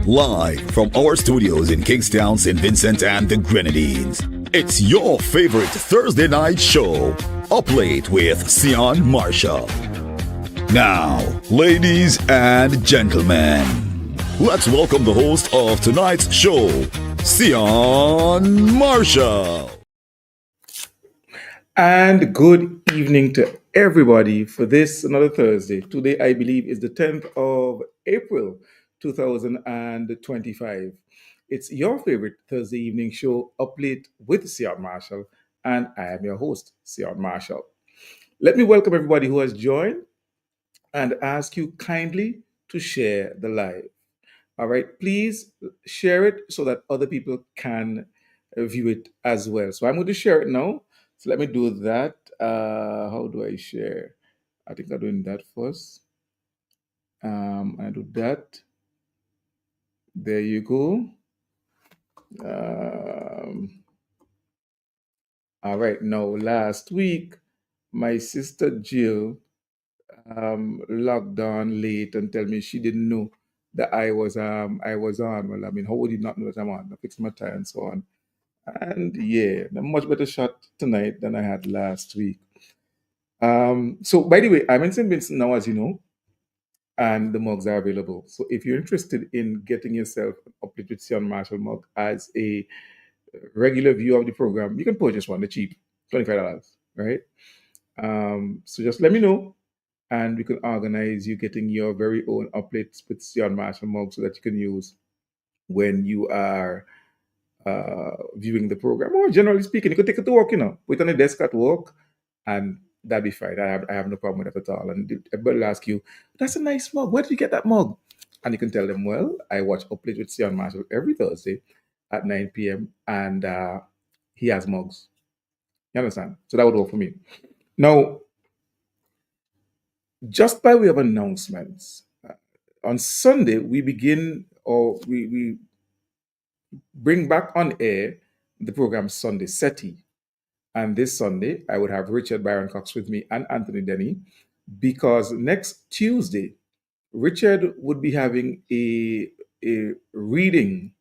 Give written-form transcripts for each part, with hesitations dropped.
Live from our studios in Kingstown, St. Vincent, and the Grenadines. It's your favorite Thursday night show, Up Late with Sion Marshall. Now, ladies and gentlemen, let's welcome the host of tonight's show, Sion Marshall. And good evening to everybody for this another Thursday. Today, I believe, is the 10th of April, 2025. It's your favorite Thursday evening show, Up Late with Sion Marshall, and I am your host, Sion Marshall. Let me welcome everybody who has joined and ask you kindly to share the live. All right, please share it so that other people can view it as well. So I'm going to share it now. So let me do that. How do I share? I think I'm doing that first. I do that. There you go. Um, all right. Now, last week, my sister Jill logged on late and tell me she didn't know that I was on. Well, I mean, how would you not know that I'm on? I fixed my tie and so on. And yeah, a much better shot tonight than I had last week. So by the way, I'm in St. Vincent now, as you know, and the mugs are available. So if you're interested in getting yourself an Uplift with Sion Marshall mug as a regular view of the program, you can purchase one. They're cheap, $25, right? So just let me know, and we can organize you getting your very own Uplift with Sion Marshall mug so that you can use when you are viewing the program. Or generally speaking, you could take it to work, put it on the desk at work, and that'd be fine. I have no problem with that at all. And everybody will ask you, that's a nice mug. Where did you get that mug? And you can tell them, well, I watch Uplate with Sion Marshall every Thursday at 9 p.m. and he has mugs. You understand? So that would work for me. Now, just by way of announcements, on Sunday, we begin or we bring back on air the program Sunday SETI. And this Sunday, I would have Richard Byron Cox with me and Anthony Denny because next Tuesday, Richard would be having a reading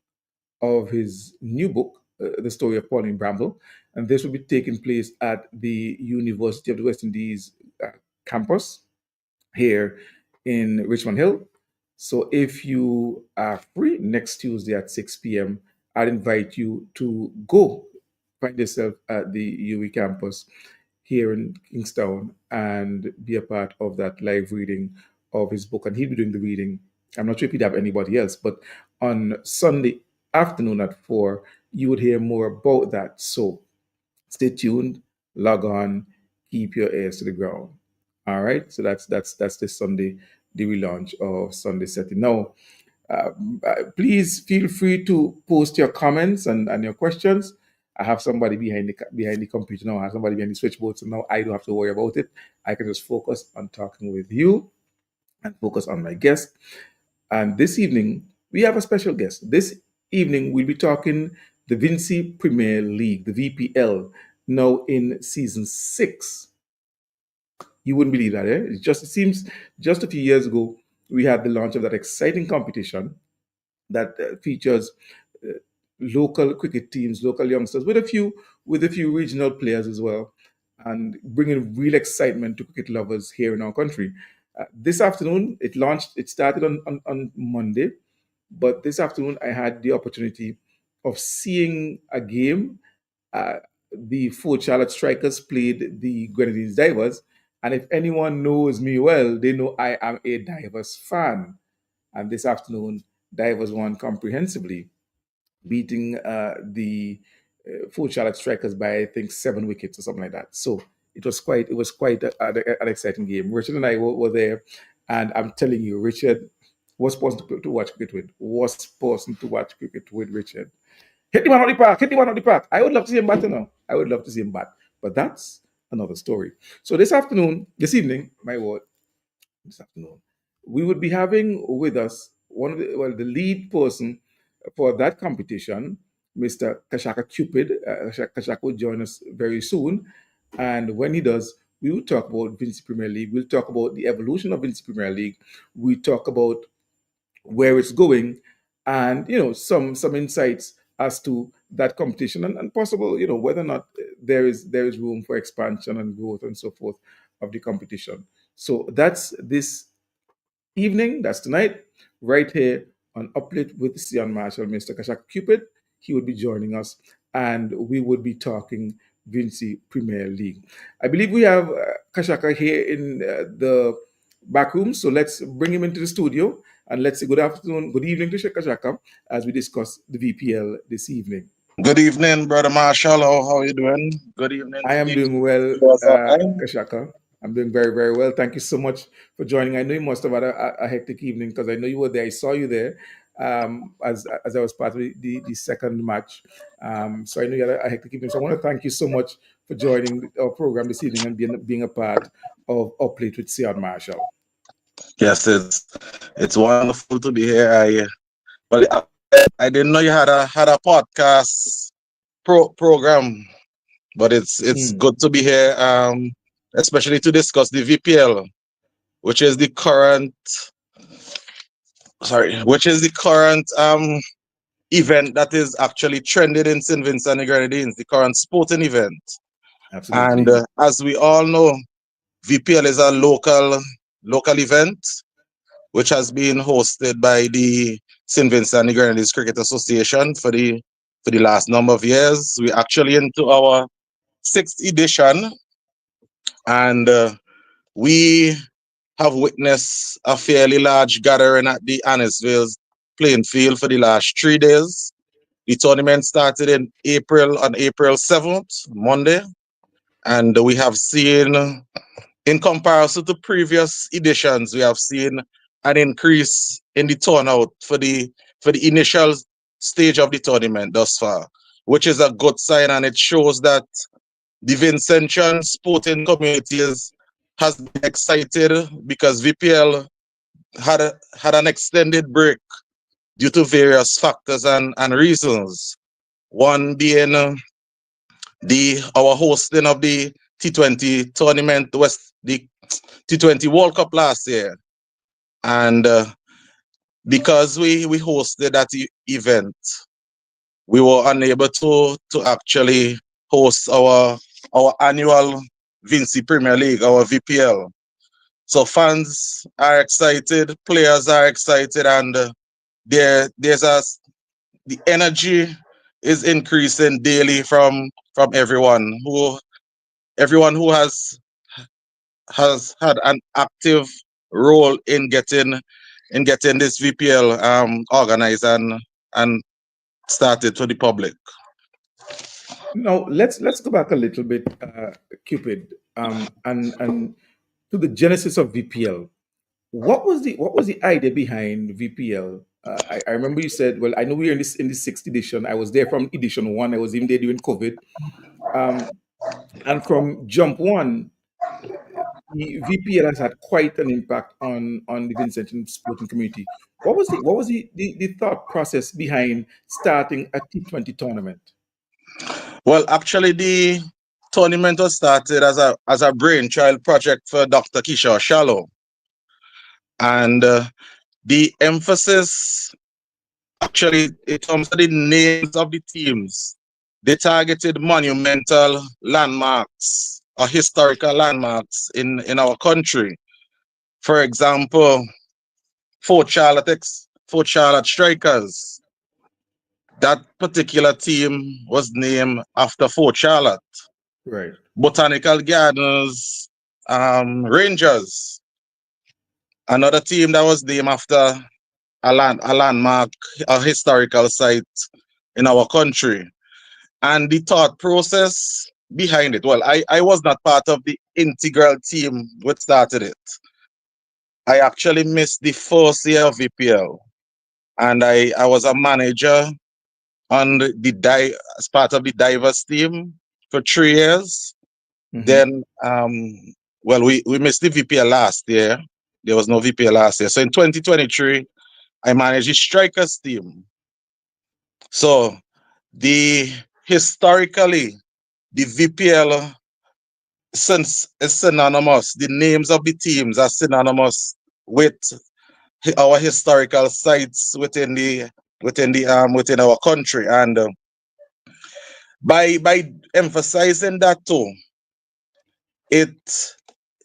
of his new book, The Story of Pauline Bramble. And this will be taking place at the University of the West Indies campus here in Richmond Hill. So if you are free next Tuesday at 6 p.m., I'd invite you to go find yourself at the UE campus here in Kingstown and be a part of that live reading of his book. And he'll be doing the reading. I'm not sure if he'd have anybody else, but on Sunday afternoon at 4, you would hear more about that. So stay tuned, log on, keep your ears to the ground. All right. So that's this Sunday, the relaunch of Sunday Setting. Now, please feel free to post your comments and your questions. I have somebody behind the computer now. I have somebody behind the switchboard, so now I don't have to worry about it. I can just focus on talking with you and focus on my guest. And this evening we have a special guest. This evening we'll be talking the Vinci Premier League, the VPL, now in season 6. You wouldn't believe that, eh? It seems just a few years ago we had the launch of that exciting competition that features uh, local cricket teams, local youngsters, with a few regional players as well, and bringing real excitement to cricket lovers here in our country. This afternoon, it launched. It started on Monday, but this afternoon I had the opportunity of seeing a game. The Fort Charlotte Strikers played the Grenadines Divers, and if anyone knows me well, they know I am a Divers fan. And this afternoon, Divers won comprehensively, beating the Fort Charlotte Strikers by I think 7 wickets or something like that. So it was quite an exciting game. Richard and I were there, and I'm telling you, Richard was person to watch cricket with. Was person to watch cricket with Richard. Hit the man on the park. Hit the man on the park. I would love to see him bat now. I would love to see him bat, but that's another story. So this evening, my word, this afternoon, we would be having with us the lead person for that competition, Mr. Kaschaka Cupid. Kashaka will join us very soon, and when he does, we will talk about Vinci Premier League. We'll talk about the evolution of Vinci Premier League. We talk about where it's going, and some insights as to that competition, and possible, whether or not there is room for expansion and growth and so forth of the competition. So that's this evening, that's tonight, right here on Uplift with Sion Marshall, Mr. Kaschaka Cupid. He would be joining us, and we would be talking Vinci Premier League. I believe we have Kashaka here in the back room, so let's bring him into the studio, and let's say good afternoon, good evening to Kashaka as we discuss the VPL this evening. Good evening, brother Marshall. How you doing? Good evening I to am the doing well, viewers online. Kashaka. I'm doing very, very well. Thank you so much for joining. I know you must have had a hectic evening because I know you were there. I saw you there as I was part of the second match. So I know you had a hectic evening. So I want to thank you so much for joining our program this evening and being a part of Up Late with Sion Marshall. Yes, it's wonderful to be here. I didn't know you had a podcast program, but it's Hmm, good to be here. Especially to discuss the VPL, which is the current event that is actually trending in St. Vincent and the Grenadines, the current sporting event. And absolutely. as we all know, VPL is a local event which has been hosted by the St. Vincent and the Grenadines Cricket Association for the last number of years. We're actually into our sixth edition, and we have witnessed a fairly large gathering at the Annisville playing field for the last 3 days. The tournament started on April 7th, Monday, and we have seen, in comparison to previous editions, we have seen an increase in the turnout for the initial stage of the tournament thus far, which is a good sign, and it shows that the Vincentian sporting community has been excited because VPL had an extended break due to various factors and reasons. One being the our hosting of the T20 tournament, the T20 World Cup last year, and because we hosted that event, we were unable to actually host our annual Vinci Premier League, our VPL. So fans are excited, players are excited, and there's the energy is increasing daily from everyone who has had an active role in getting this VPL organized and started to the public. Now let's go back a little bit, Cupid, and to the genesis of VPL. What was the idea behind VPL? I remember you said, well, I know we are in this sixth edition. I was there from edition one. I was even there during COVID. Um, and from jump one, the VPL has had quite an impact on the Vincentian sporting community. What was the thought process behind starting a T20 tournament? Well, actually, the tournament was started as a brainchild project for Dr. Kishore Shallow, and the emphasis actually in terms of the names of the teams, they targeted monumental landmarks or historical landmarks in our country. For example, Fort Charlotte Strikers. That particular team was named after Fort Charlotte. Right. Botanical Gardens Rangers, another team that was named after a landmark, a historical site in our country. And the thought process behind it, well, I was not part of the integral team which started it. I actually missed the first year of VPL, and I was a manager on as part of the divers team for 3 years. Hmm. Then, well, we missed the VPL last year. There was no VPL last year. So in 2023, I managed the strikers team. So the historically, the VPL since is synonymous. The names of the teams are synonymous with our historical sites within within our country, and by emphasizing that too, it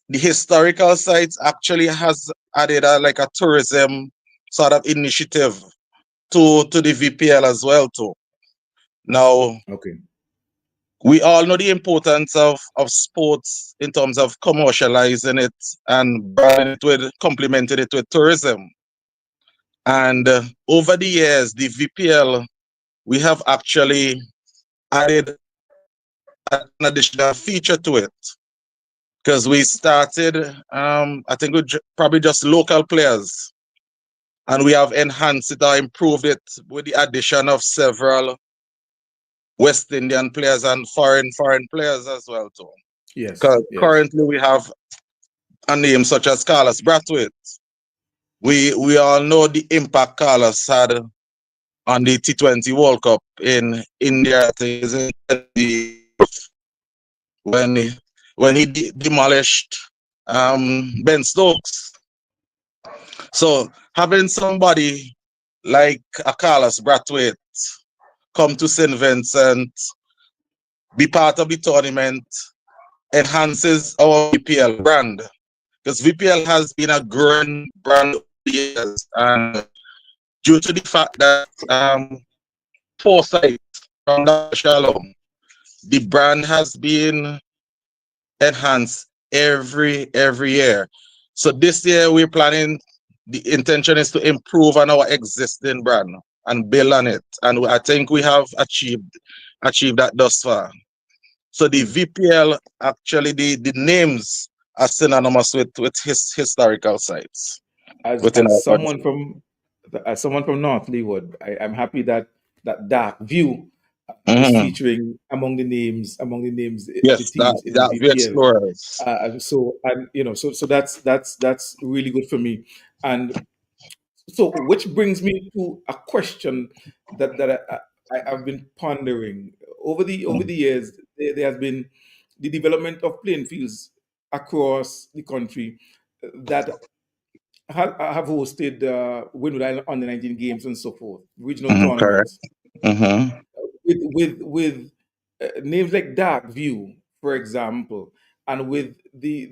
the historical sites actually has added like a tourism sort of initiative to the VPL as well too. Now Okay. we all know the importance of sports in terms of commercializing it and branding it with complementing it with tourism. And over the years, the VPL, we have actually added an additional feature to it because we started, I think, with probably just local players, and we have enhanced it or improved it with the addition of several West Indian players and foreign players as well too. Yes. Because Yes. currently we have a name such as Carlos Brathwaite. We all know the impact Carlos had on the T20 World Cup in India. I think it's in 20, when he demolished Ben Stokes. So having somebody like a Carlos Brathwaite come to St. Vincent, be part of the tournament, enhances our VPL brand. Because VPL has been a growing brand over the years, and due to the fact that foresight from the Shalom, the brand has been enhanced every year. So this year we're planning. The intention is to improve on our existing brand and build on it, and I think we have achieved that thus far. So the VPL actually the names are synonymous with his historical sites as within our someone country. from North Leeward, I'm happy that that dark view is Mhm. featuring among the names of the Yes, teams in the that view VPL. explorers. So and so that's really good for me. And so, which brings me to a question I've been pondering over Mhm. the years. There has been the development of playing fields across the country that have hosted Windward Island under 19 games and so forth, regional Correct. tournaments Hmm. with names like Dark View, for example, and with the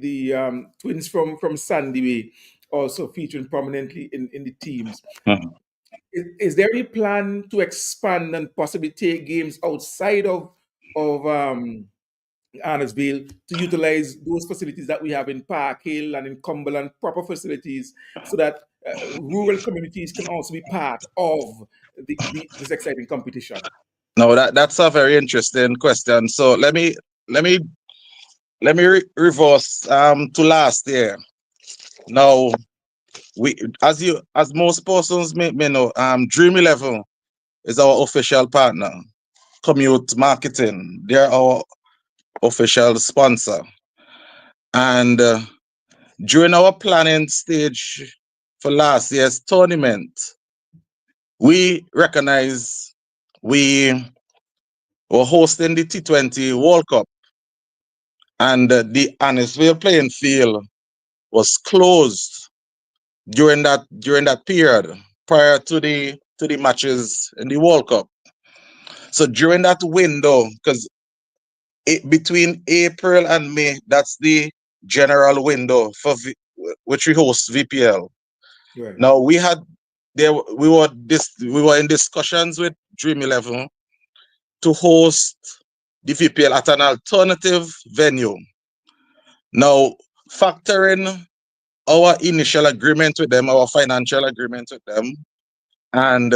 twins from Sandy Bay also featuring prominently in the teams. Is there any plan to expand and possibly take games outside of Arnesville to utilize those facilities that we have in Park Hill and in Cumberland, proper facilities, so that rural communities can also be part of this exciting competition? No, that's a very interesting question. So let me reverse to last year. Now we as most persons may know, Dream 11 is our official partner. Commute Marketing, they're our official sponsor. And during our planning stage for last year's tournament, we recognize we were hosting the T20 World Cup, and the Annisville playing field was closed during that period prior to the matches in the World Cup. So during that window, because between April and May, that's the general window for which we host VPL. Right. Now we were in discussions with Dream 11 to host the VPL at an alternative venue. Now, factoring our initial agreement with them, our financial agreement with them, and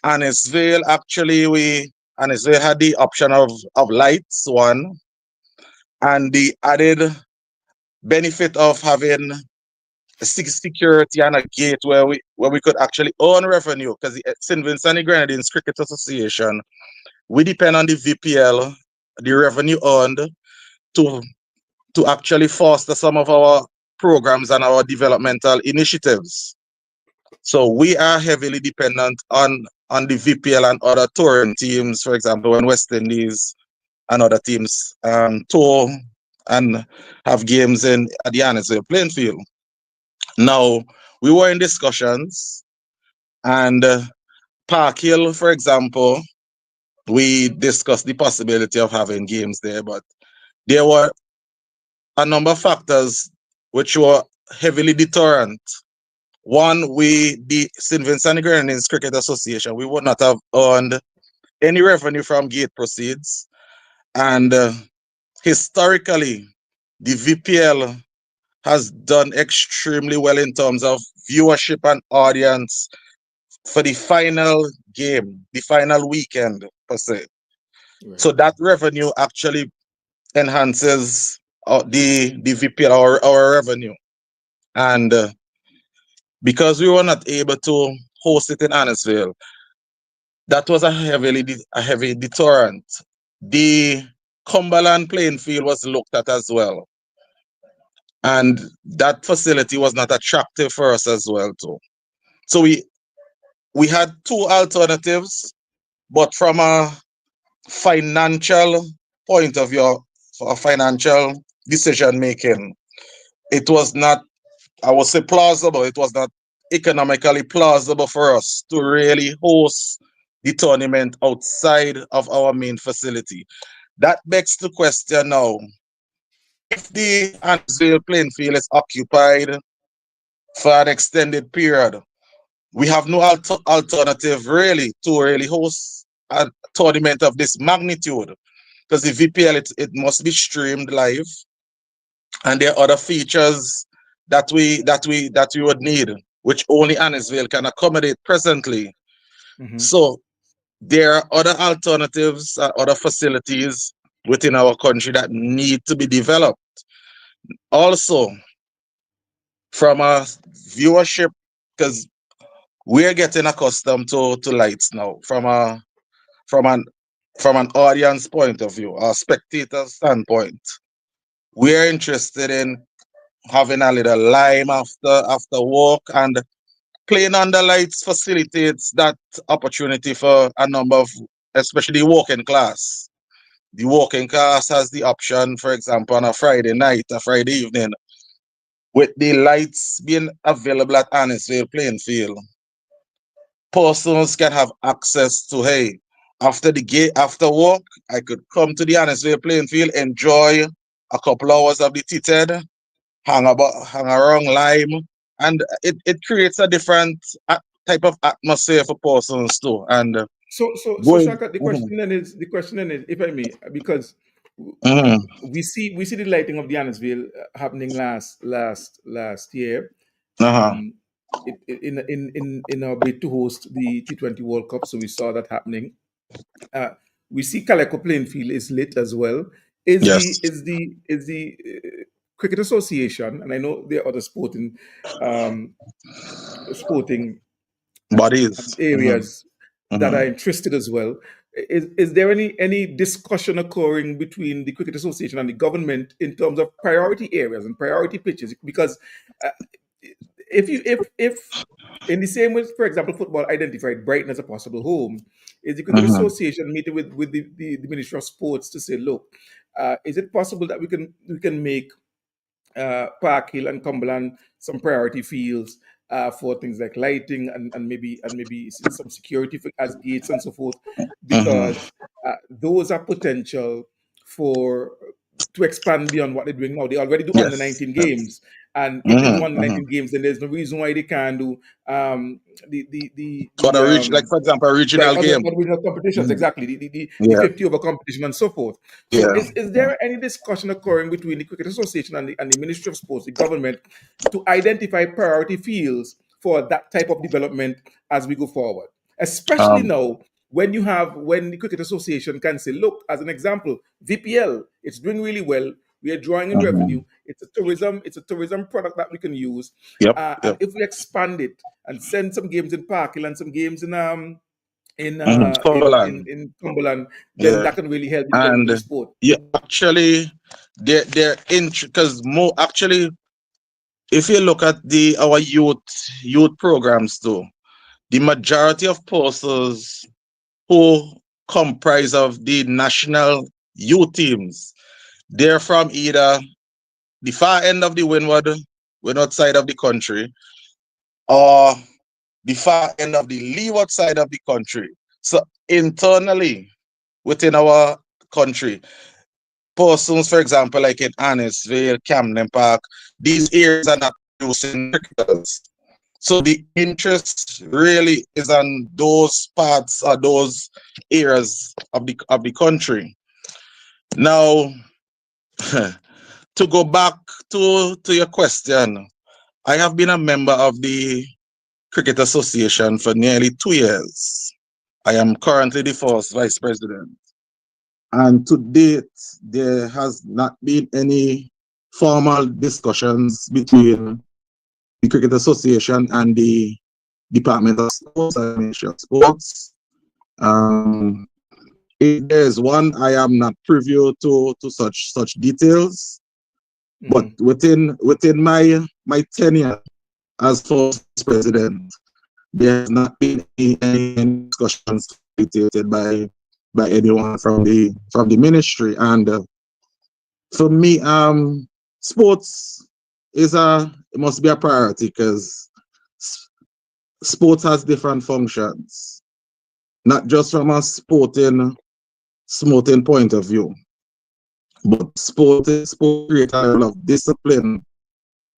Annisvale, actually, Annisvale had the option of lights one, and the added benefit of having security and a gate where we could actually earn revenue, because the St. Vincent and Grenadines Cricket Association, we depend on the VPL, the revenue earned, to actually foster some of our programs and our developmental initiatives. So we are heavily dependent on the VPL and other touring teams. For example, when West Indies and other teams tour and have games in at the Annisville playing field. Now we were in discussions, and Park Hill, for example, we discussed the possibility of having games there, but there were a number of factors which were heavily deterrent. One, the St. Vincent and the Grenadines Cricket Association, we would not have earned any revenue from gate proceeds. And historically, the VPL has done extremely well in terms of viewership and audience for the final game, the final weekend per se. Right. So that revenue actually enhances the VPL, our revenue. And because we were not able to host it in Annisville, that was a heavy deterrent. The Cumberland playing field was looked at as well, and that facility was not attractive for us as well too. So we had two alternatives, but from a financial point of view, for a financial decision making, it was not, I would say, plausible. It was not economically plausible for us to really host the tournament outside of our main facility. That begs the question now, if the Annisville playing field is occupied for an extended period, we have no alternative really to really host a tournament of this magnitude, because the VPL, it must be streamed live, and there are other features that we would need, which only Annisville can accommodate presently. Mm-hmm. So there are other alternatives, other facilities within our country that need to be developed. Also, from a viewership, because we're getting accustomed to lights now, from an from an audience point of view, a spectator standpoint. We're interested in having a little lime after work, and playing under lights facilitates that opportunity for a number of, especially working class. The working class has the option, for example, on a Friday night, a Friday evening, with the lights being available at Annisville playing field. Persons can have access to, hey, after the gate, after work, I could come to the Annisville playing field, enjoy a couple hours of the T-TED, hang around lime, and it creates a different type of atmosphere for persons too. And So going, Shaka, mhm, the question then is, if I may, because mhm, we see the lighting of the Annisville happening last year, uh-huh, um, in our bid to host the T20 World Cup. So we saw that happening. Uh, we see Calico playing field is lit as well. Is the yes, is the is the Cricket Association, and I know there are other um, sporting bodies. areas that Mhm, are interested as well. Is there any discussion occurring between the Cricket Association and the government in terms of priority areas and priority pitches? Because uh, if in the same way, for example, football identified Brighton as a possible home, is the Cricket mhm, Association meeting with the Ministry of Sports to say, look, is it possible that we can make Park Hill and Cumberland some priority fields for things like lighting and maybe some security as gates and so forth, mhm, because those are potential for to expand beyond what they're doing now. They already do under yes, 19 yes, games, and if they do mhm, under mhm. 19 games, then there's no reason why they can't do For the the like for example, a right, regional other game. regional competitions, Mhm, exactly, the yeah, 50 over competition and so forth. So yeah. is there any discussion occurring between the Cricket Association and the Ministry of Sports, the government, to identify priority fields for that type of development as we go forward? Especially Um, now when the Cricket Association can say, look, as an example, VPL, it's doing really well. We are drawing in revenue. mhm, It's a tourism product that we can use. yep, And yep. if we expand it and send some games in Parkhill and some games in Mhm. uh in in Cumberland, in Cumberland, then yeah. that can really help the development of the And sport. you actually, they're in, because more actually, if you look at the our youth programs too, the majority of persons who comprise of the national youth teams, they're from either the far end of the windward side of the country, or the far end of the leeward side of the country. So internally within our country, persons, for example, like in Annisville, Camden Park, these areas are not producing cricketers. So the interest really is on those parts or those areas of the country. Now, to go back to your question, I have been a member of the Cricket Association for nearly 2 years. I am currently the first vice president. And to date, there has not been any formal discussions between the Cricket Association and the Department of Sports and Ministry of Sports. If there is one, I am not privy to such details. But within my tenure as first president, there has not been any discussions facilitated by anyone from the ministry. And for me, sports it must be a priority because sports has different functions, not just from a sporting point of view, but sport creates a level of discipline,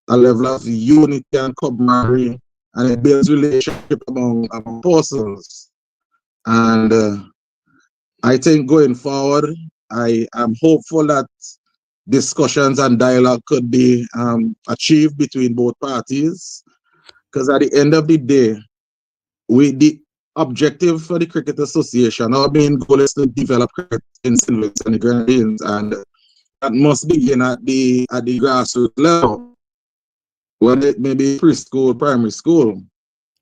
a level of unity and camaraderie, and it builds relationship among persons. And I think going forward, I am hopeful that discussions and dialogue could be achieved between both parties. Because at the end of the day, the objective for the Cricket Association, our main goal is to develop cricket in St. Vincent and the Grenadines, and that must begin at the grassroots level, whether it may be preschool, primary school.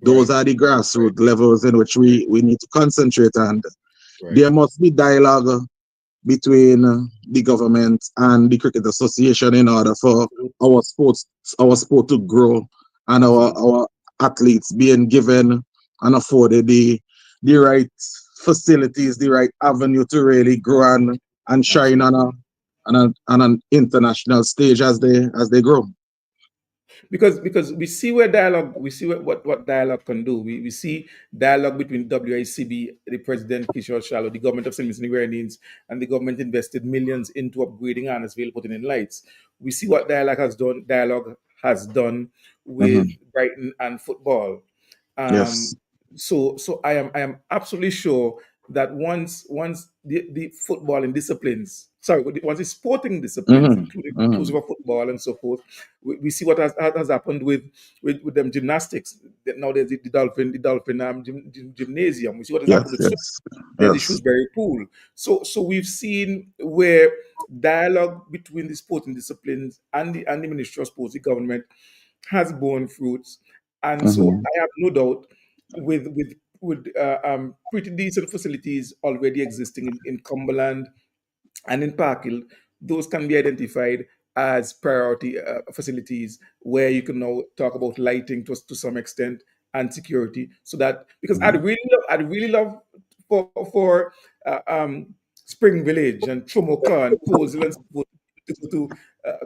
Those are the grassroots levels in which we need to concentrate, and there must be dialogue between the government and the Cricket Association in order for our sport to grow and our athletes being given and afforded the right facilities, the right avenue to really grow and shine on an international stage as they grow. Because we see where dialogue, we see what dialogue can do. We see dialogue between WICB, the president Kishore Shallow, the government of St. Vincent and the Grenadines, and the government invested millions into upgrading Annisville, putting in lights. We see what dialogue has done with Brighton and football. Yes. So I am absolutely sure that once the footballing disciplines, once the sporting disciplines, inclusive of football and so forth, we see what has happened with them gymnastics. Now there's the Dolphin gymnasium. We see what has happened with swimming. There's the Shrewsbury pool. So we've seen where dialogue between the sporting disciplines and the Ministry of Sports, the government, has borne fruits. And so I have no doubt with pretty decent facilities already existing in Cumberland and in Parkhill, those can be identified as priority facilities where you can now talk about lighting to some extent and security. So that, because I'd really love for Spring Village and Chomoka and Coleshill and so forth to go to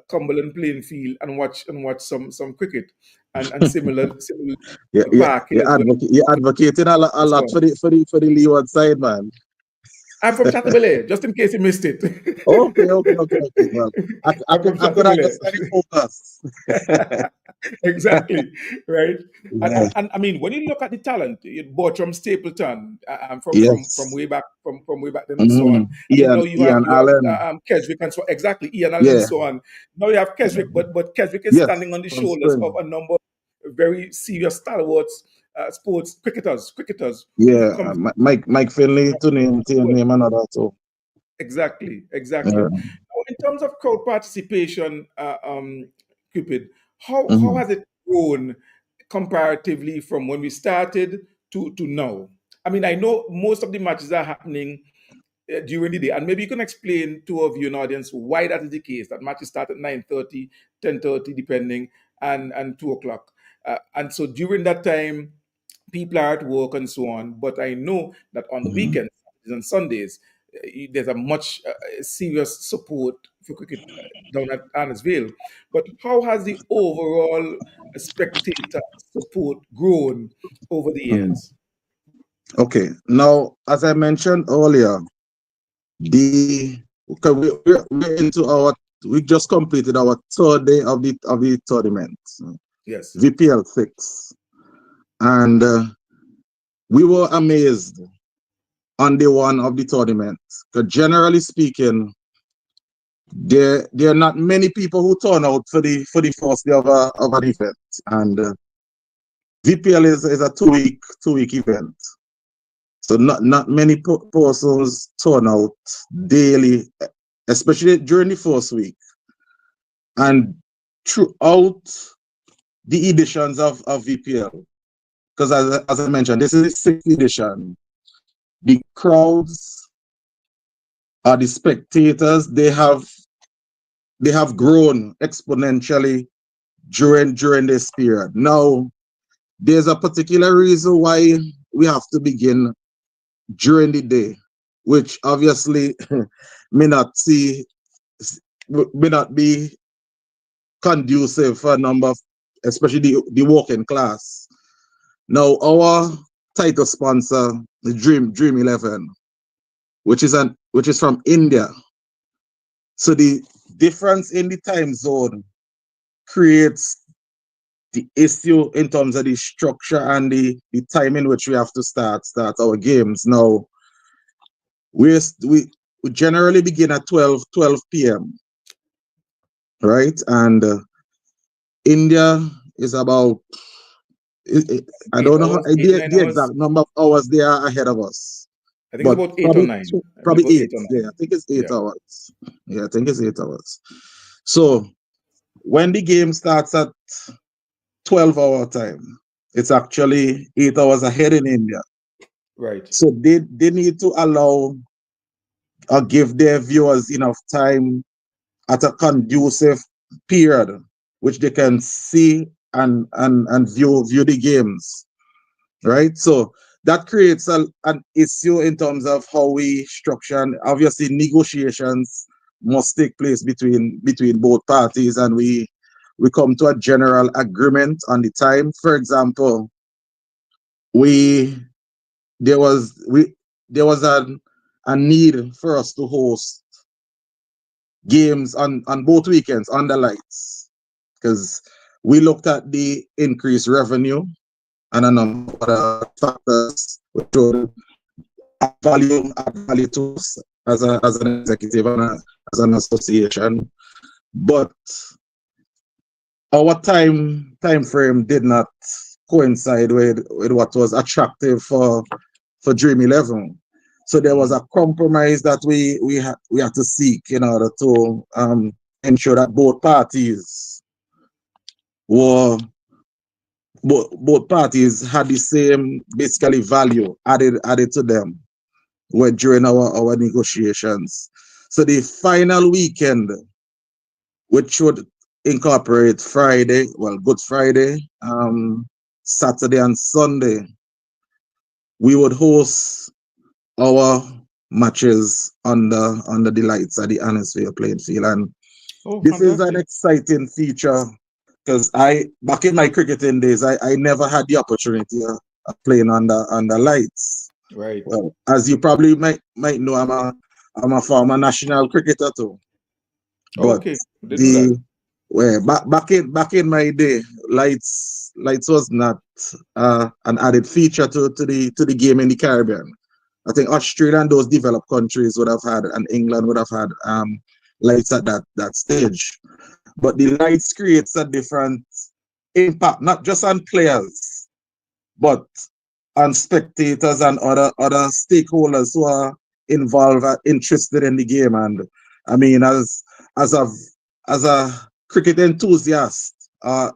Cumberland playing field and watch some cricket and similar Parkhill as well. You're advocating a lot for the leeward side, man. I'm from Chattabele, just in case you missed it. Okay. Well, I could understand the focus. Exactly, right? Yeah. And I mean, when you look at the talent, Bertram Stapleton, from way back then and so on. And now you have Allen. Keswick and so exactly Ian Allen and so on. Now you have Keswick, but Keswick is standing on the shoulders of a number of very serious stalwarts, sports cricketers. Yeah, Mike Finley to name another too. Exactly. Yeah. Now, in terms of crowd participation, Cupid, how has it grown comparatively from when we started to now? I mean, I know most of the matches are happening during the day, and maybe you can explain to our viewing audience why that is the case. That matches start at 9:30, 10:30, depending, and 2 o'clock. And so during that time, people are at work and so on. But I know that on the weekends and Sundays, there's a much serious support for cricket down at Annesville. But how has the overall spectator support grown over the Mhm. years? Okay. Now, as I mentioned earlier, the okay, we're into our we just completed our third day of the tournament, Yes. VPL 6, and we were amazed on day one of the tournament. Because generally speaking, there are not many people who turn out for the first day of an event, and VPL is a two week event. So not many persons turn out daily, especially during the first week. And throughout the editions of VPL, because as I mentioned, this is the sixth edition, the crowds or the spectators, they have grown exponentially during this period. Now, there's a particular reason why we have to begin during the day, which obviously may not be conducive for a number of, especially the working class. Now, our title sponsor, the Dream 11, which is from India. So the difference in the time zone creates the issue in terms of the structure and the time in which we have to start our games. Now, we generally begin at 12 p.m., right? And India is about, I Eight don't know how, hours, eight, nine the hours. exact number of hours they are ahead of us, I think it's but about 8 or 9. I think probably about eight eight. or Yeah, I nine. think it's eight Yeah. hours. Yeah, I think it's 8 hours. So when the game starts at 12-hour time, it's actually 8 hours ahead in India. Right. So they need to allow or give their viewers enough time at a conducive period which they can see and view the games, right? So that creates an issue in terms of how we structure, and obviously negotiations must take place between both parties, and we come to a general agreement on the time. For example, we there was we there was a need for us to host games on both weekends on the lights, because we looked at the increased revenue and a number of other factors which would add value to us as an executive and as an association. But our time frame did not coincide with what was attractive for Dream 11. So there was a compromise that we had to seek in order to ensure that both parties were both parties had the same basically value added to them during our negotiations. So the final weekend, which would incorporate Friday, well, Good Friday, Saturday and Sunday, we would host our matches under the lights at the Annisville playing field. And Oh, this is an fantastic. exciting feature because back in my cricketing days, I never had the opportunity of playing under lights. Right. Well, as you probably might know, I'm a former national cricketer too. But Okay. Didn't know that. the well, back in my day, lights was not an added feature to the game in the Caribbean. I think Australia and those developed countries would have had, and England would have had lights at that stage. But the lights creates a different impact, not just on players, but on spectators and other stakeholders who are involved, interested in the game. And I mean, as a as a cricket enthusiast,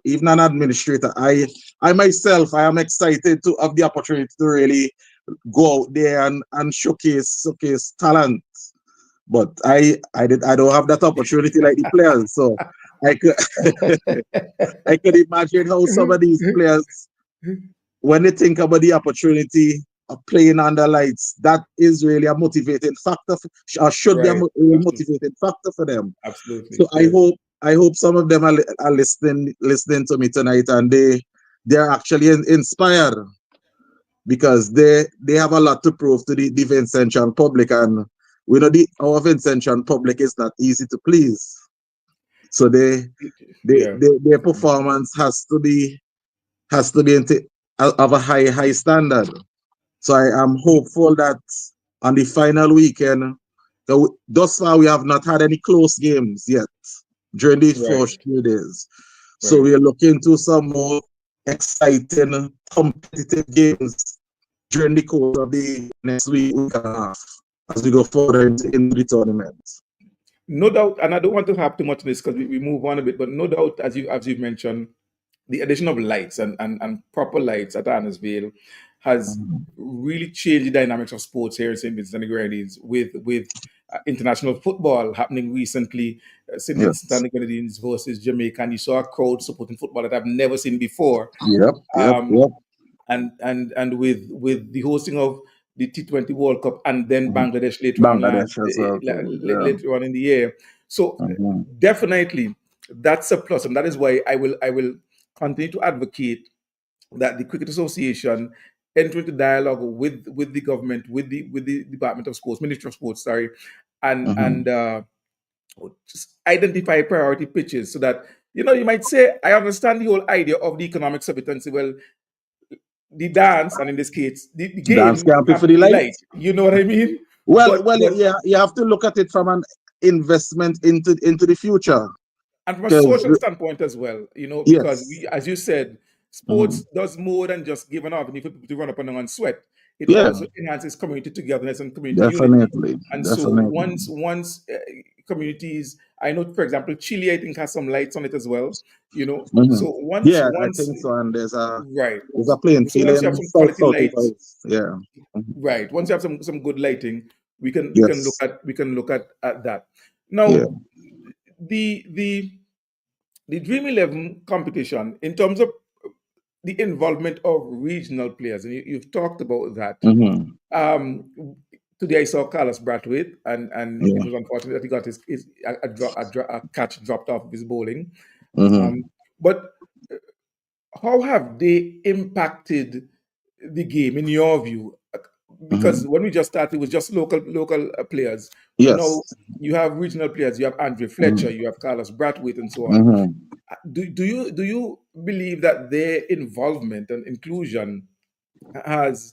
even an administrator, I myself, I am excited to have the opportunity to really go out there and showcase talent. But I don't have that opportunity like the players. So I could I could imagine how some of these players, when they think about the opportunity, playing under lights, that is really a motivating factor, or should be a Right. real Absolutely. motivating factor for them. So Absolutely. I Yes. hope some of them are listening to me tonight, and they're actually inspired, because they have a lot to prove to the Vincentian public, and we know our Vincentian public is not easy to please. So Yeah. their performance has to be of a high standard. So I am hopeful that on the final weekend, thus far we have not had any close games yet during the Right. first few days. So Right. we are looking to some more exciting, competitive games during the course of the next week and a half, as we go further into the tournament. No doubt, and I don't want to have too much on this because we move on a bit, but no doubt, as you've mentioned, the addition of lights and proper lights at Annisvale has Mhm. really changed the dynamics of sports here in St. Vincent and the Grenadines with international football happening recently, St. Vincent and Yes. the Grenadines versus Jamaica, and you saw a crowd supporting football that I've never seen before. Yep. Yep. Um, Yep. and with the hosting of the T20 World Cup and then Mhm. Bangladesh Bangladesh as well too. Yeah. later on in the year. So Mhm. definitely that's a plus, and that is why I will continue to advocate that the Cricket Association enter into dialogue with the government, with the Department of Sports, Ministry of Sports, sorry, and Mhm. just identify priority pitches so that you might say I understand the whole idea of the economics of it and say, well, the dance, and in this case, the Dance game camp have for to the be light. lights. You know what I mean? Well, But yeah, you have to look at it from an investment into the future. and from a Because social standpoint as well, because yes, as you said, mhm. sports does more than just give an avenue for people to run up and down and sweat. It Yeah, also enhances community togetherness and community unity. definitely, And so definitely. once communities, I know, for example, Chile, I think has some lights on it as well. Mhm. So once Yeah, I once think so. And right, there's a playing so field once you have in some South quality 45. lights. Yeah. Mhm. Right. Once you have some good lighting, we can look Yes. at that. Yeah. Now, the the Dream 11 competition in terms of the involvement of regional players, and you've talked about that. Hmm. Um, Today I saw Carlos Brathwaite, and it Yeah. was unfortunate that he got a catch dropped off of his bowling. Hmm. Um, but how have they impacted the game in your view? Because Hmm. when we just started, it was just local players. Now Yes. you have regional players. You have Andre Fletcher. Hmm. You have Carlos Brathwaite, and so on. Hmm. Do you believe that their involvement and inclusion has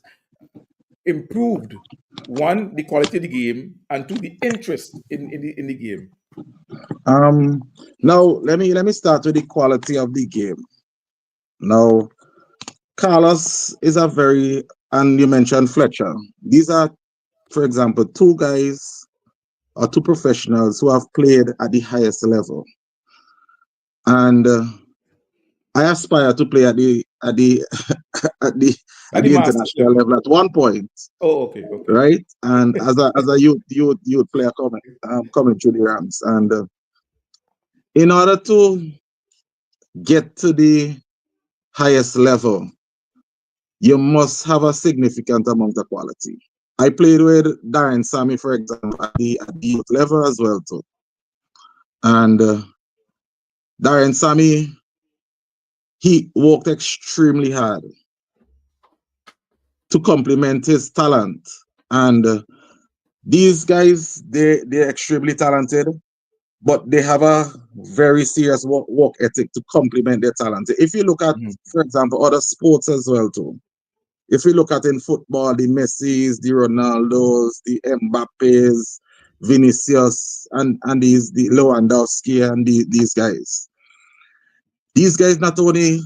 improved, one, the quality of the game, and two, the interest in the game? Um. Now let me start with the quality of the game. Now, Carlos is a very, and you mentioned Fletcher. These are, for example, two guys or two professionals who have played at the highest level, and I aspire to play at the at the At at the the masters international level. level at one point, Oh, okay, okay. right? And as a youth player coming through the ranks, and in order to get to the highest level, you must have a significant amount of quality. I played with Darren Sammy, for example, at the youth level as well too, and Darren Sammy, he worked extremely hard to complement his talent, and these guys, they're extremely talented, but they have a very serious work ethic to complement their talent. If you look at, Mhm. for example, other sports as well too. If you look at in football, the Messis, the Ronaldos, the Mbappes, Vinicius, and the Lewandowski and these guys. These guys not only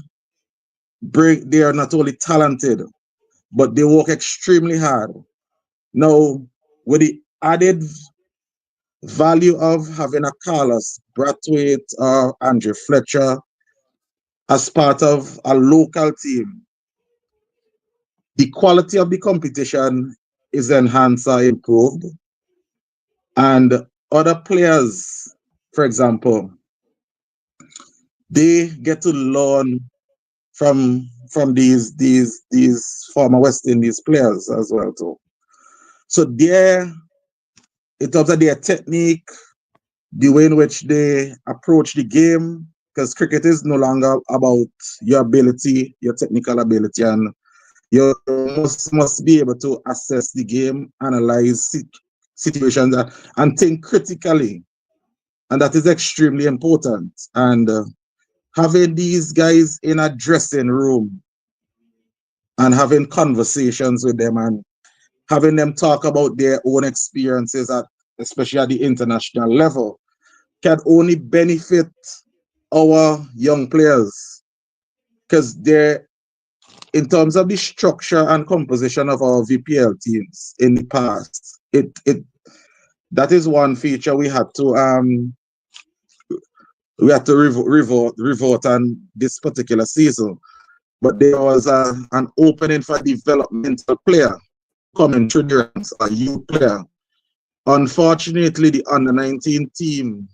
they are not only talented, but they work extremely hard. Now, with the added value of having a Carlos Brathwaite or Andrew Fletcher as part of a local team, the quality of the competition is enhanced or improved. And other players, for example, they get to learn from from these former West Indies players as well too. So there, in terms of their technique, the way in which they approach the game, because cricket is no longer about your ability, your technical ability, and you must be able to assess the game, analyze situations, and think critically, and that is extremely important. And having these guys in a dressing room and having conversations with them and having them talk about their own experiences at especially at the international level can only benefit our young players because they're in terms of the structure and composition of our VPL teams in the past, it that is one feature we had to revert on this particular season. But there was an opening for developmental player coming through the ranks, a youth player. Unfortunately, the under 19 team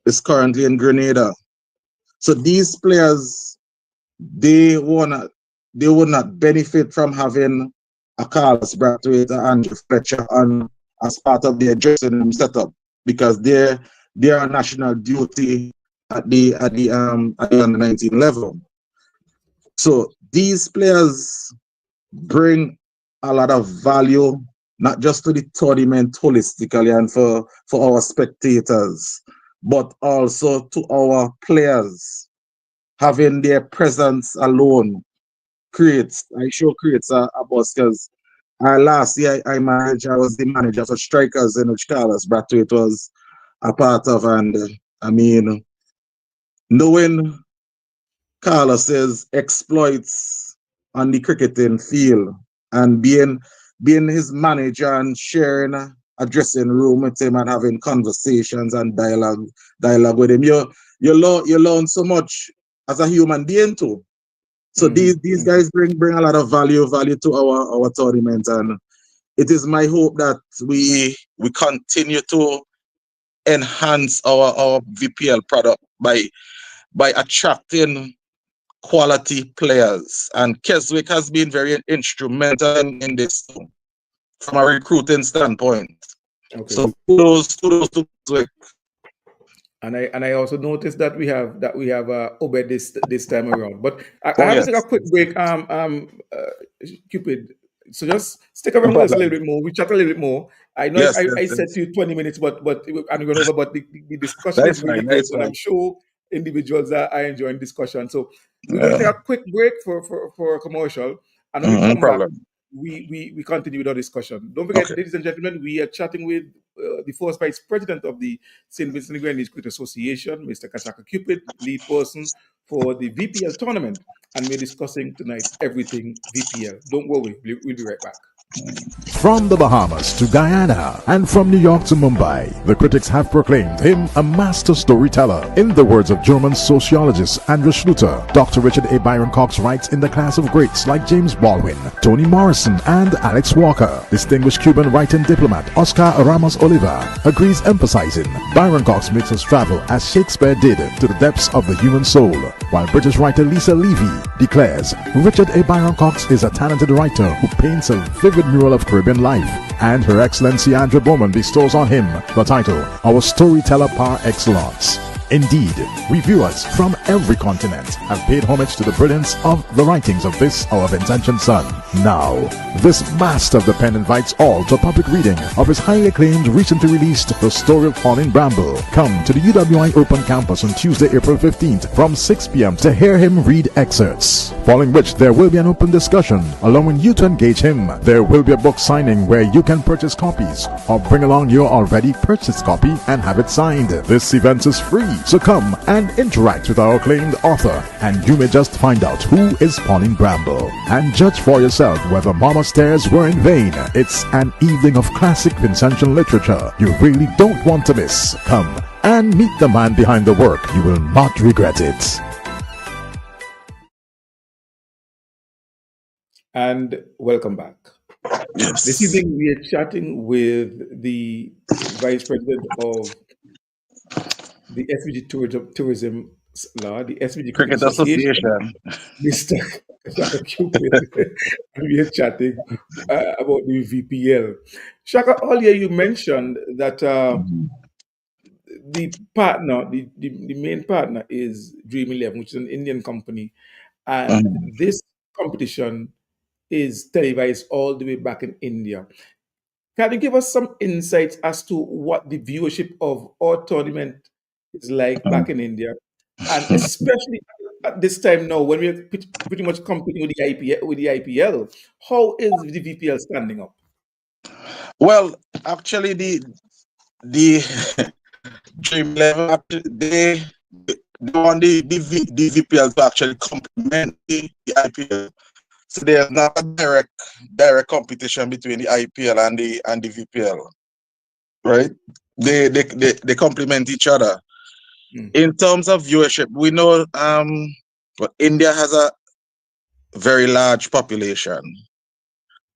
is currently in Grenada. So these players, they would not benefit from having a Carlos Brathwaite and Andrew Fletcher on as part of their dressing room setup because they are national duty at the under 19 level. So these players bring a lot of value, not just to the tournament holistically and for our spectators, but also to our players. Having their presence alone creates a buzz because last year I was the manager for strikers in which Carlos Brathwaite was a part of, and I mean knowing Carlos's exploits on the cricketing field and being his manager and sharing a dressing room with him and having conversations and dialogue with him. You learn so much as a human being too. So these guys bring a lot of value to our tournament, and it is my hope that we continue to enhance our VPL product by attracting quality players. And Keswick has been very instrumental in this too, from a recruiting standpoint. Okay. So kudos to Keswick. And I also noticed that we have Obed this time around. But I Oh have to yes, take a quick break. Cupid. So just stick no around with us a problem. little bit more. We chat a little bit more. I know Yes, I yes, said yes. to you 20 minutes, but and we're going over. But the discussion That's is really fine. great, That's and I'm fine. sure individuals are enjoying discussion. So we're going to take Yeah. a quick break for a commercial, and when we No come back, problem. we continue with our discussion. Don't forget, Okay. ladies and gentlemen, we are chatting with the first vice president of the St. Vincent and Grenadines Cricket Association, Mr. Kaschaka Cupid, lead person for the VPL tournament, and we're discussing tonight everything VPL. Don't worry, we'll be right back. From the Bahamas to Guyana and from New York to Mumbai, the critics have proclaimed him a master storyteller. In the words of German sociologist Andrew Schluter, Dr. Richard A. Byron Cox writes in the class of greats like James Baldwin, Toni Morrison, and Alex Walker. Distinguished Cuban writing diplomat Oscar Ramos Oliva agrees, emphasizing Byron Cox makes us travel as Shakespeare did to the depths of the human soul, while British writer Lisa Levy declares Richard A. Byron Cox is a talented writer who paints a vivid mural of Caribbean life, and Her Excellency Andrew Bowman bestows on him the title Our Storyteller Par Excellence. Indeed, reviewers from every continent have paid homage to the brilliance of the writings of this our Vincentian son. Now, this master of the pen invites all to a public reading of his highly acclaimed, recently released The Story of Pauline Bramble. Come to the UWI Open Campus on Tuesday, April 15th from 6 p.m. to hear him read excerpts, following which there will be an open discussion, allowing you to engage him. There will be a book signing where you can purchase copies or bring along your already purchased copy and have it signed. This event is free, so come and interact with our acclaimed author, and you may just find out who is Pauline Bramble and judge for yourself whether Mama's stares were in vain. It's an evening of classic Vincentian literature you really don't want to miss. Come and meet the man behind the work. You will not regret it. And welcome back. This Yes. evening we are chatting with the vice president of the SVG Tourism Lord, the SVG Cricket Cricket Association, Association. Mr. Kaschaka Cupid, and we are chatting about the VPL. Shaka, earlier you mentioned that the partner, the main partner is Dream 11, which is an Indian company, and Mhm. this competition is televised all the way back in India. Can you give us some insights as to what the viewership of our tournament is like back in India, and especially at this time now when we're pretty much competing with the IPL, how is the VPL standing up? Well, actually, the Dream 11, they want the VPL to actually complement the IPL. So there's not a direct competition between the IPL and the VPL, right? They complement each other. Mm. In terms of viewership, we know well, India has a very large population,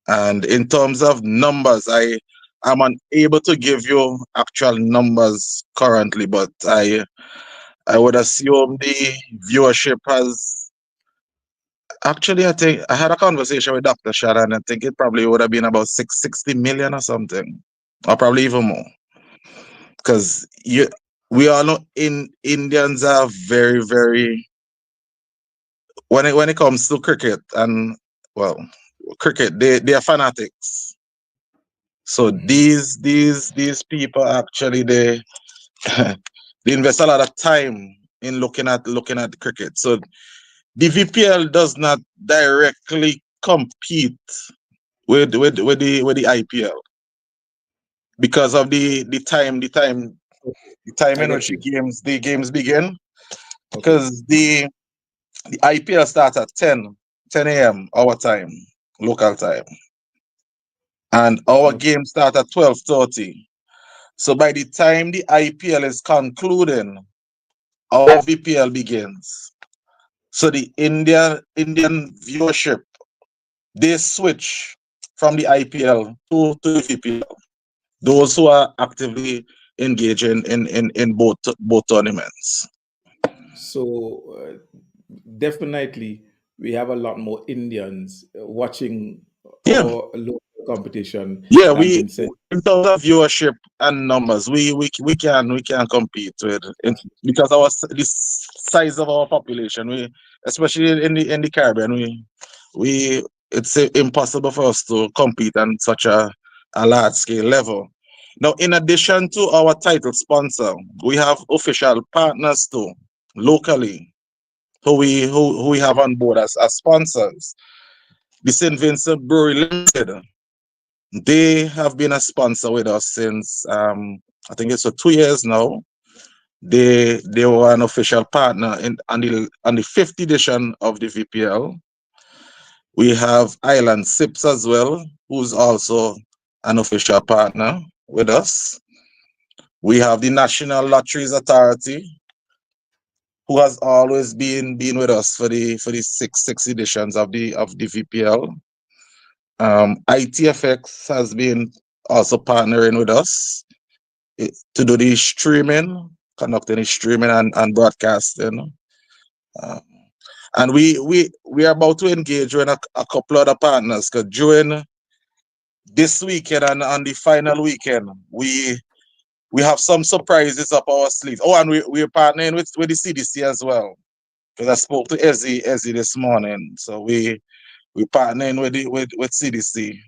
and in terms of numbers, am unable to give you actual numbers currently, but I would assume the viewership has actually. I think I had a conversation with Dr. Shah, and I think it probably would have been about 660 million or something, or probably even more. Because we all know Indians are very, very when it comes to cricket and well, cricket they are fanatics. So Mhm. these people actually they invest a lot of time in looking at cricket. So the VPL does not directly compete with the IPL because of the time I in get which you. the games begin. Okay. Because the IPL starts at 10 a.m. our time, local time, and our Okay. game starts at 12:30. So by the time the IPL is concluding, our VPL begins. So the Indian viewership, they switch from the IPL to the VPL. Those who are actively engaging in both tournaments. So definitely, we have a lot more Indians watching Yeah, our local competition yeah. than We Vincent. in terms of viewership and numbers, we can compete with it because the size of our population. We especially in the Caribbean, we it's impossible for us to compete on such a large scale level. Now, in addition to our title sponsor, we have official partners too, locally, who we have on board as sponsors. The St. Vincent Brewery Limited, they have been a sponsor with us since I think it's for 2 years now. They were an official partner in on the fifth edition of the VPL. We have Island Sips as well, who's also an official partner with us. We have the National Lotteries Authority, who has always been with us for the six editions of the VPL. ITFX has been also partnering with us to do the streaming, conducting the streaming and broadcasting. Um, and we are about to engage with a couple other partners because during this weekend and on the final weekend, we have some surprises up our sleeves. Oh, and we're partnering with the CDC as well. Because I spoke to Ezzy this morning. So we partnering with CDC.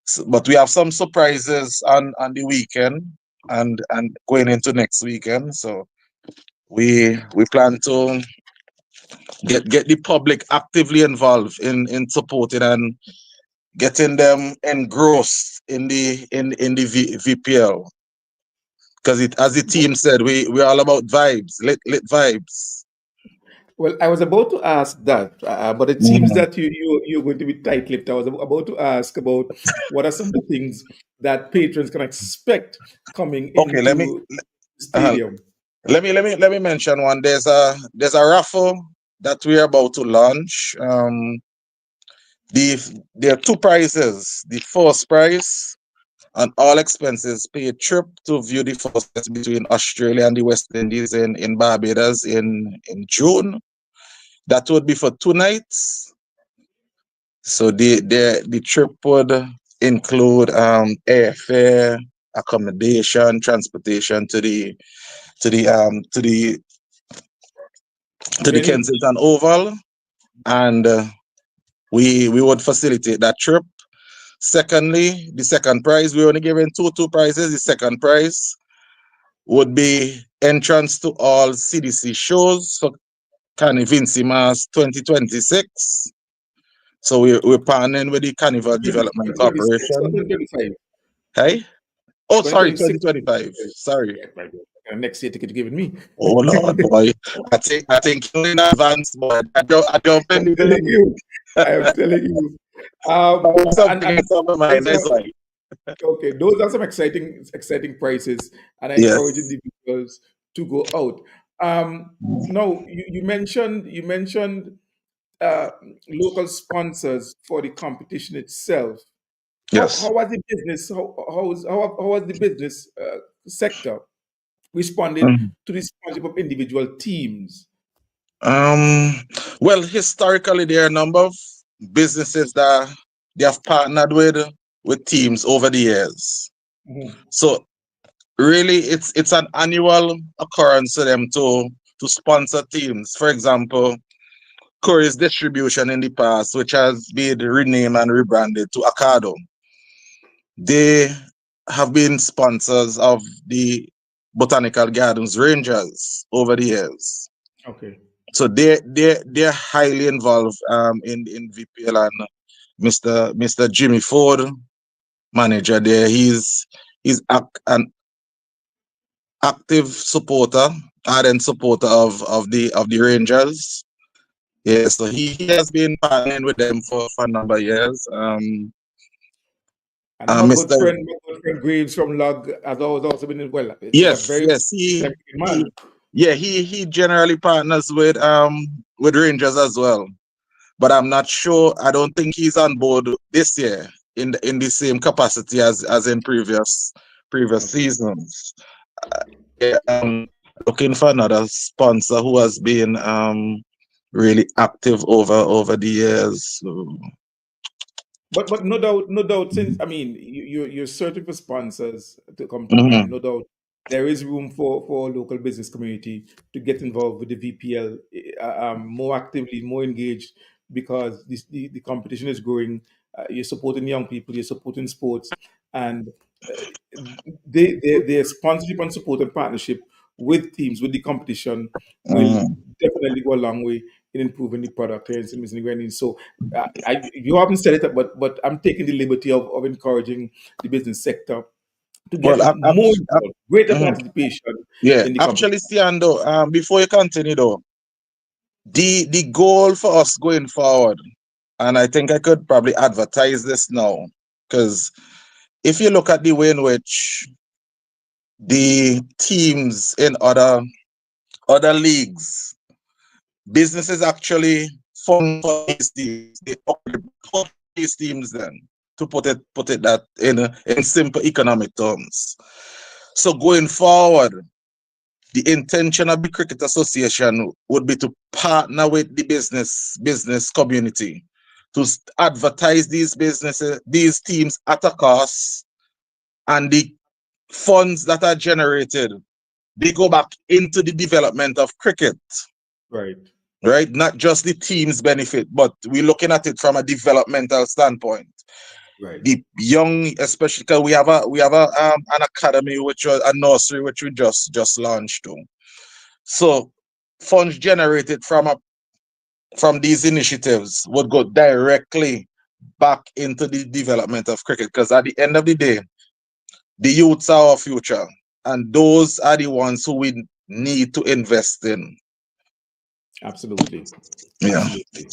So, but we have some surprises on the weekend and going into next weekend. So we plan to get the public actively involved in supporting and getting them engrossed in the VPL. Because it, as the team said, we're all about vibes, lit vibes. Well, I was about to ask that, but it seems Mhm. that you're going to be tight-lipped. I was about to ask about what are some of the things that patrons can expect coming Okay, into the uh, stadium. let me mention one. There's a raffle that we're about to launch. There are two prizes. The first prize and all expenses paid trip to view the first test between Australia and the West Indies in Barbados in June. That would be for 2 nights. So the trip would include airfare, accommodation, transportation to the to the to the to the Venue. Kensington Oval, and we would facilitate that trip. Secondly, the second prize, we're only giving two prizes. The second prize would be entrance to all CDC shows for Carnivincimas 2026. So we're partnering with the Carnival Development 2026 or Corporation. 2025? Hey? Oh, sorry, 2026. 2025. Sorry. Yeah, right. Next year ticket you're giving me. Oh Lord, boy. I think you in advance, boy. I jump in I'm the telling you. I am telling you. something else on my mind. Those That's are, why. okay, those are some exciting prices, and I Yes. encourage individuals to go out. No, you mentioned uh, local sponsors for the competition itself. How Yes. how was the business? How was the business sector responding Mhm. to the sponsorship of individual teams? Um, well, historically, there are a number of businesses that they have partnered with teams over the years. Mhm. So really, it's an annual occurrence for them to sponsor teams. For example, Curry's distribution in the past, which has been renamed and rebranded to Acado, they have been sponsors of the Botanical Gardens Rangers over the years. Okay. So they're highly involved in VPL, and Mr. Jimmy Ford, manager there, an active supporter, ardent supporter of the Rangers. Yeah, so he has been partnering with them for a number of years. And my good Mr. friend, Graves from Lug has always also been well. Is a Yes, very yes, significant he man. yeah, he generally partners with Rangers as well. But I'm not sure. I don't think he's on board this year in the same capacity as in previous Okay. seasons. Yeah, looking for another sponsor who has been really active over the years. So, But no doubt. Since I mean, you're searching for sponsors to come to mind. mhm, No doubt, there is room for local business community to get involved with the VPL more actively, more engaged, because the competition is growing. You're supporting young people. You're supporting sports, and their sponsorship and support and partnership with teams with the competition will mhm. definitely go a long way in improving the product here in St. Vincent and Grenadines. So you haven't said it, but I'm taking the liberty of encouraging the business sector to Well, get more involved, greater mhm. participation Yeah, in the actually, competition. Siando, before you continue though, the goal for us going forward, and I think I could probably advertise this now, because if you look at the way in which the teams in other leagues, businesses actually fund for these teams. They fund these teams then, to put it that in simple economic terms. So going forward, the intention of the Cricket Association would be to partner with the business community to advertise these businesses, these teams at a cost, and the funds that are generated, they go back into the development of cricket, Right, right? Not just the team's benefit, but we're looking at it from a developmental standpoint. right. The young, especially because we have an academy, which was a nursery, which we just launched too. So funds generated from these initiatives would go directly back into the development of cricket, because at the end of the day, the youths are our future, and those are the ones who we need to invest in. Absolutely, Yeah. absolutely.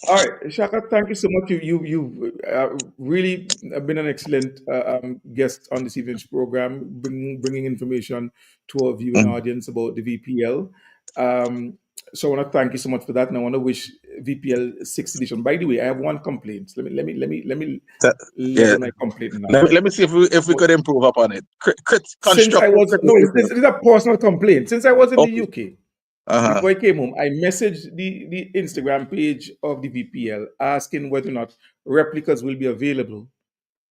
All right, Shaka, thank you so much. You really been an excellent guest on this evening's program, bringing information to our viewing Mm. audience about the VPL. Um, So I want to thank you so much for that, and I want to wish VPL sixth edition. By the way, I have one complaint. Let me That- yeah. level my complaint now. Let me see if we could improve upon it. Since I Constructive was no, criticism. this is a personal complaint. Since I was in the Okay. UK, Uh-huh. before I came home, I messaged the Instagram page of the VPL asking whether or not replicas will be available.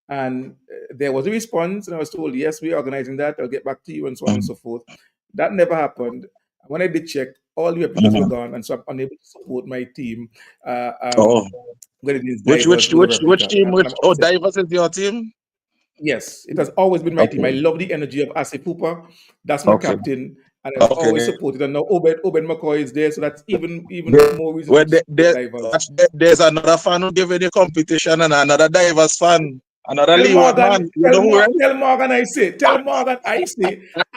And there was a response, and I was told, yes, we're organizing that. I'll get back to you, and so on and Mhm. so forth. That never happened. When I did check, all the replicas were Mhm. gone, and so I'm unable to support my team Oh. when it is Which divers which with a which which replica. team? And I'm Which upset. Divers is your team? Yes, it has always been my team. I Okay. love the energy of Ase Cooper. That's my Okay. captain, and I've always Okay. supported. And now Obed McCoy is there, so that's even There, more reason where to support divers. there's another fan who giving you competition and another Divers fan, another Tell Leeward Morgan, man. You know who, right? tell Morgan I say,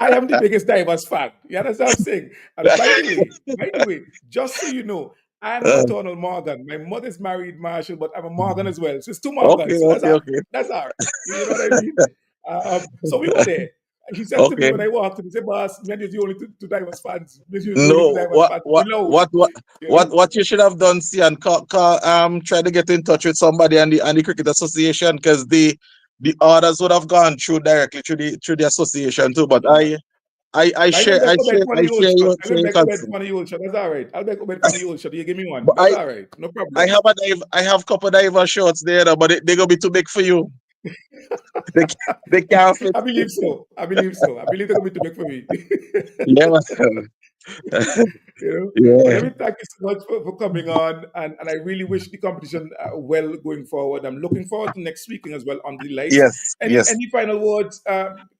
I am the biggest divers fan. You understand what I'm saying? And by the way, just so you know, I'm a Uh, maternal Morgan. My mother's married Marshall, but I'm a Morgan as well. So it's two okay, Morgans. So okay, okay. that's all right. You know what I mean? So we were there. And he said to me Okay. when I walked in, he said, boss, man, you're the only two divers fans. You're the only two No, divers fans below. You know? what you should have done, see, and try to get in touch with somebody and the Cricket Association, because the orders would have gone through directly through the association too. But Yeah. I I'm gonna share beg Obed for I the old share shot. your I'm gonna beg Obed concern. for the old shot. That's all right. I'll beg Obed for the old shot. You give me one. But That's all right. No I problem. have I have couple diver shorts there, though, but they're gonna be too big for you. They they can't fit. I believe so. I believe so. I believe they're gonna be too big for me. Yeah. You know. But Yeah. let me thank you so much for coming on, and I really wish the competition well going forward. I'm looking forward to next weekend as well on the lights. Yes. Yes. Any final words,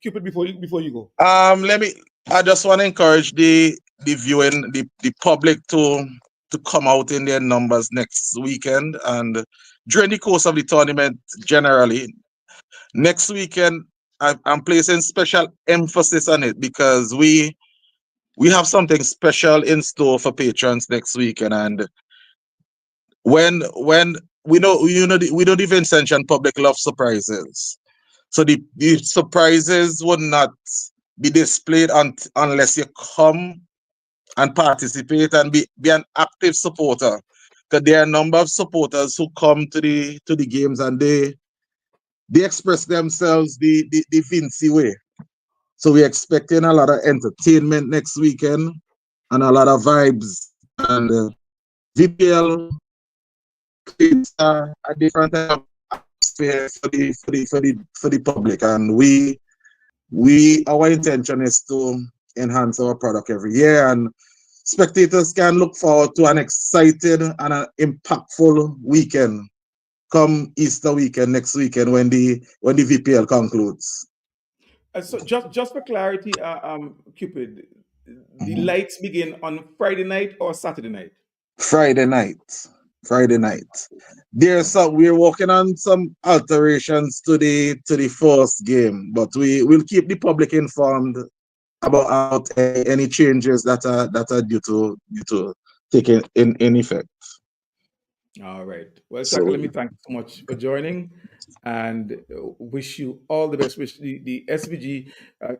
Cupid, before you go? Let me. I just want to encourage the viewing the public to come out in their numbers next weekend and during the course of the tournament generally. Next weekend, I'm placing special emphasis on it because we have something special in store for patrons next weekend. And when we know we know the Vincent and public love surprises. So the surprises would not be displayed unless you come and participate and be an active supporter. Because there are a number of supporters who come to the games and they express themselves the Vinci way. So we're expecting a lot of entertainment next weekend and a lot of vibes. And VPL creates a different type of atmosphere for the public. And our intention is to enhance our product every year, and spectators can look forward to an exciting and an impactful weekend come Easter weekend next weekend when the VPL concludes. So just for clarity, Cupid, the Mhm. lights begin on Friday night or Saturday night. Friday night. Friday night. We're working on some alterations to the first game, but we will keep the public informed about any changes that are due to take in effect. All right. Well, Shaka, So let me thank you so much for joining and wish you all the best. Wish the SVG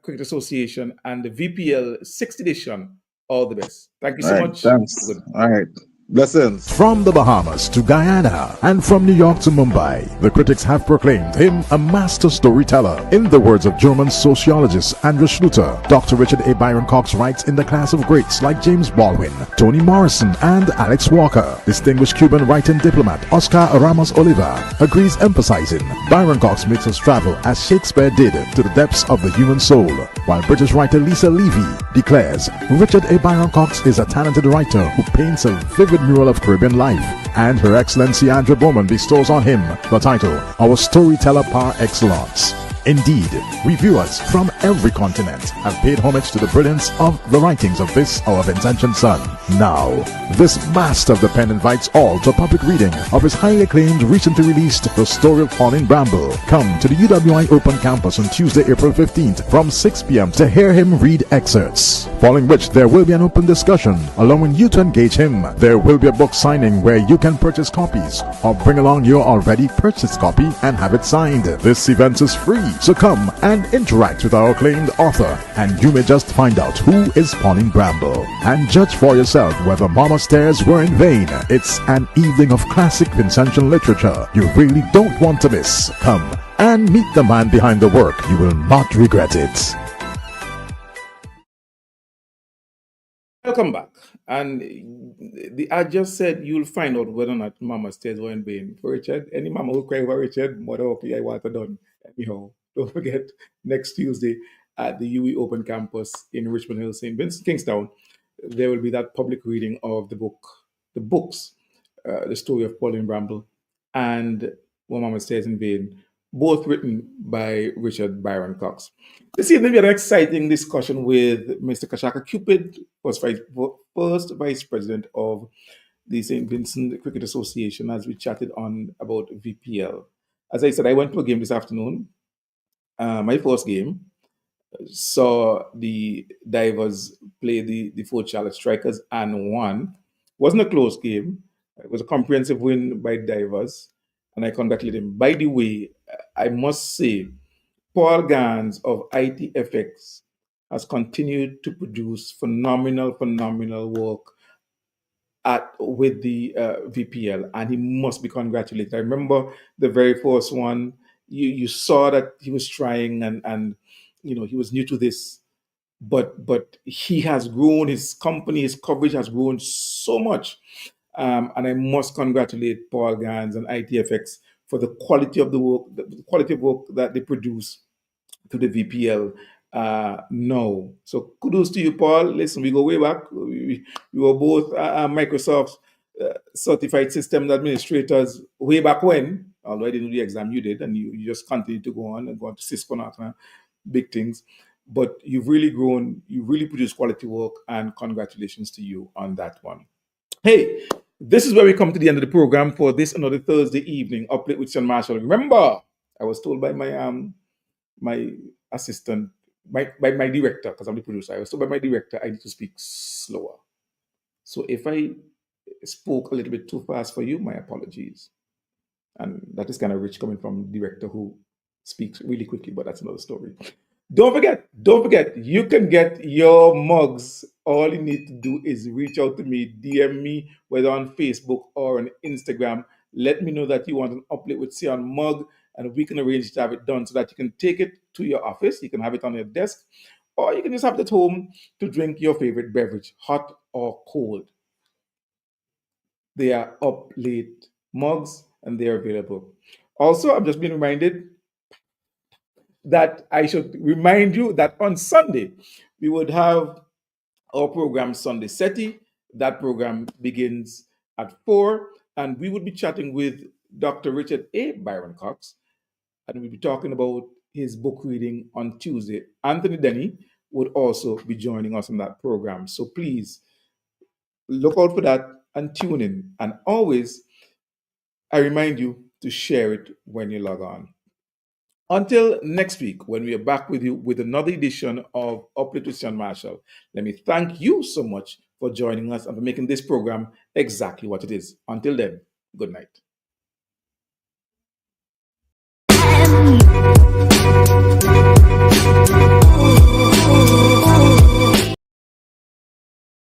Cricket Association and the VPL 6th edition all the best. Thank you all so right, much. thanks. All right. Blessings. From the Bahamas to Guyana and from New York to Mumbai, the critics have proclaimed him a master storyteller. In the words of German sociologist Andrew Schluter, Dr. Richard A. Byron Cox writes in the class of greats like James Baldwin, Toni Morrison, and Alex Walker. Distinguished Cuban writing diplomat Oscar Ramos Oliva agrees, emphasizing Byron Cox makes us travel as Shakespeare did to the depths of the human soul, while British writer Lisa Levy declares Richard A. Byron Cox is a talented writer who paints a vivid mural of Caribbean life, and Her Excellency Andrew Bowman bestows on him the title Our Storyteller Par Excellence. Indeed, reviewers from every continent have paid homage to the brilliance of the writings of this our Vincentian son. Now, this master of the pen invites all to a public reading of his highly acclaimed, recently released The Story of Pauline Bramble. Come to the UWI Open Campus on Tuesday, April 15th from 6 p.m. to hear him read excerpts, following which there will be an open discussion allowing you to engage him. There will be a book signing where you can purchase copies or bring along your already purchased copy and have it signed. This event is free So come and interact with our acclaimed author, and you may just find out who is Pauline Bramble and judge for yourself whether Mama's tears were in vain. It's an evening of classic Vincentian literature you really don't want to miss. Come and meet the man behind the work. You will not regret it. Welcome back. And I just said you'll find out whether or not Mama's tears were in vain. For Richard, any mama who cry over Richard, mother, okay, I want it done. Anyhow, don't forget, next Tuesday at the UE Open Campus in Richmond Hill, St. Vincent, Kingstown, there will be that public reading of the books, The Story of Pauline Bramble and When Mama Stays in Vain, both written by Richard Byron Cox. This evening, we had an exciting discussion with Mr. Kaschaka Cupid, first Vice President of the St. Vincent Cricket Association, as we chatted on about VPL. As I said, I went to a game this afternoon, my first game, saw the Divers play the Fort Charlotte Strikers and won. Wasn't a close game. It was a comprehensive win by Divers, and I congratulate him. By the way, I must say, Paul Gans of ITFX has continued to produce phenomenal work with the VPL, and he must be congratulated. I remember the very first one. You saw that he was trying, and he was new to this, but he has grown. His company, his coverage has grown so much, and I must congratulate Paul Gans and ITFX for the quality of the work, the quality of work that they produce to the VPL now. So kudos to you, Paul. Listen, we go way back. We were both Microsoft certified system administrators way back when. Although I didn't do the exam, you did, and you just continue to go on and go on to Cisco and big things. But you've really grown. You really produce quality work, and congratulations to you on that one. Hey, this is where we come to the end of the program for this another Thursday evening, Up Late with Sean Marshall. Remember, I was told by my assistant, my director, because I'm the producer, I was told by my director I need to speak slower. So if I spoke a little bit too fast for you, my apologies. And that is kind of rich coming from a director who speaks really quickly, but that's another story. Don't forget, you can get your mugs. All you need to do is reach out to me, DM me, whether on Facebook or on Instagram. Let me know that you want an Uplate with Sion mug, and we can arrange to have it done so that you can take it to your office. You can have it on your desk, or you can just have it at home to drink your favorite beverage, hot or cold. They are Up Late mugs, and they are available. Also, I'm just being reminded that I should remind you that on Sunday, we would have our program Sunday SETI. That program begins at 4, and we would be chatting with Dr. Richard A. Byron Cox, and we'll be talking about his book reading on Tuesday. Anthony Denny would also be joining us on that program. So please look out for that and tune in. And always, I remind you to share it when you log on. Until next week, when we are back with you with another edition of Uplift with Sean Marshall, let me thank you so much for joining us and for making this program exactly what it is. Until then, good night.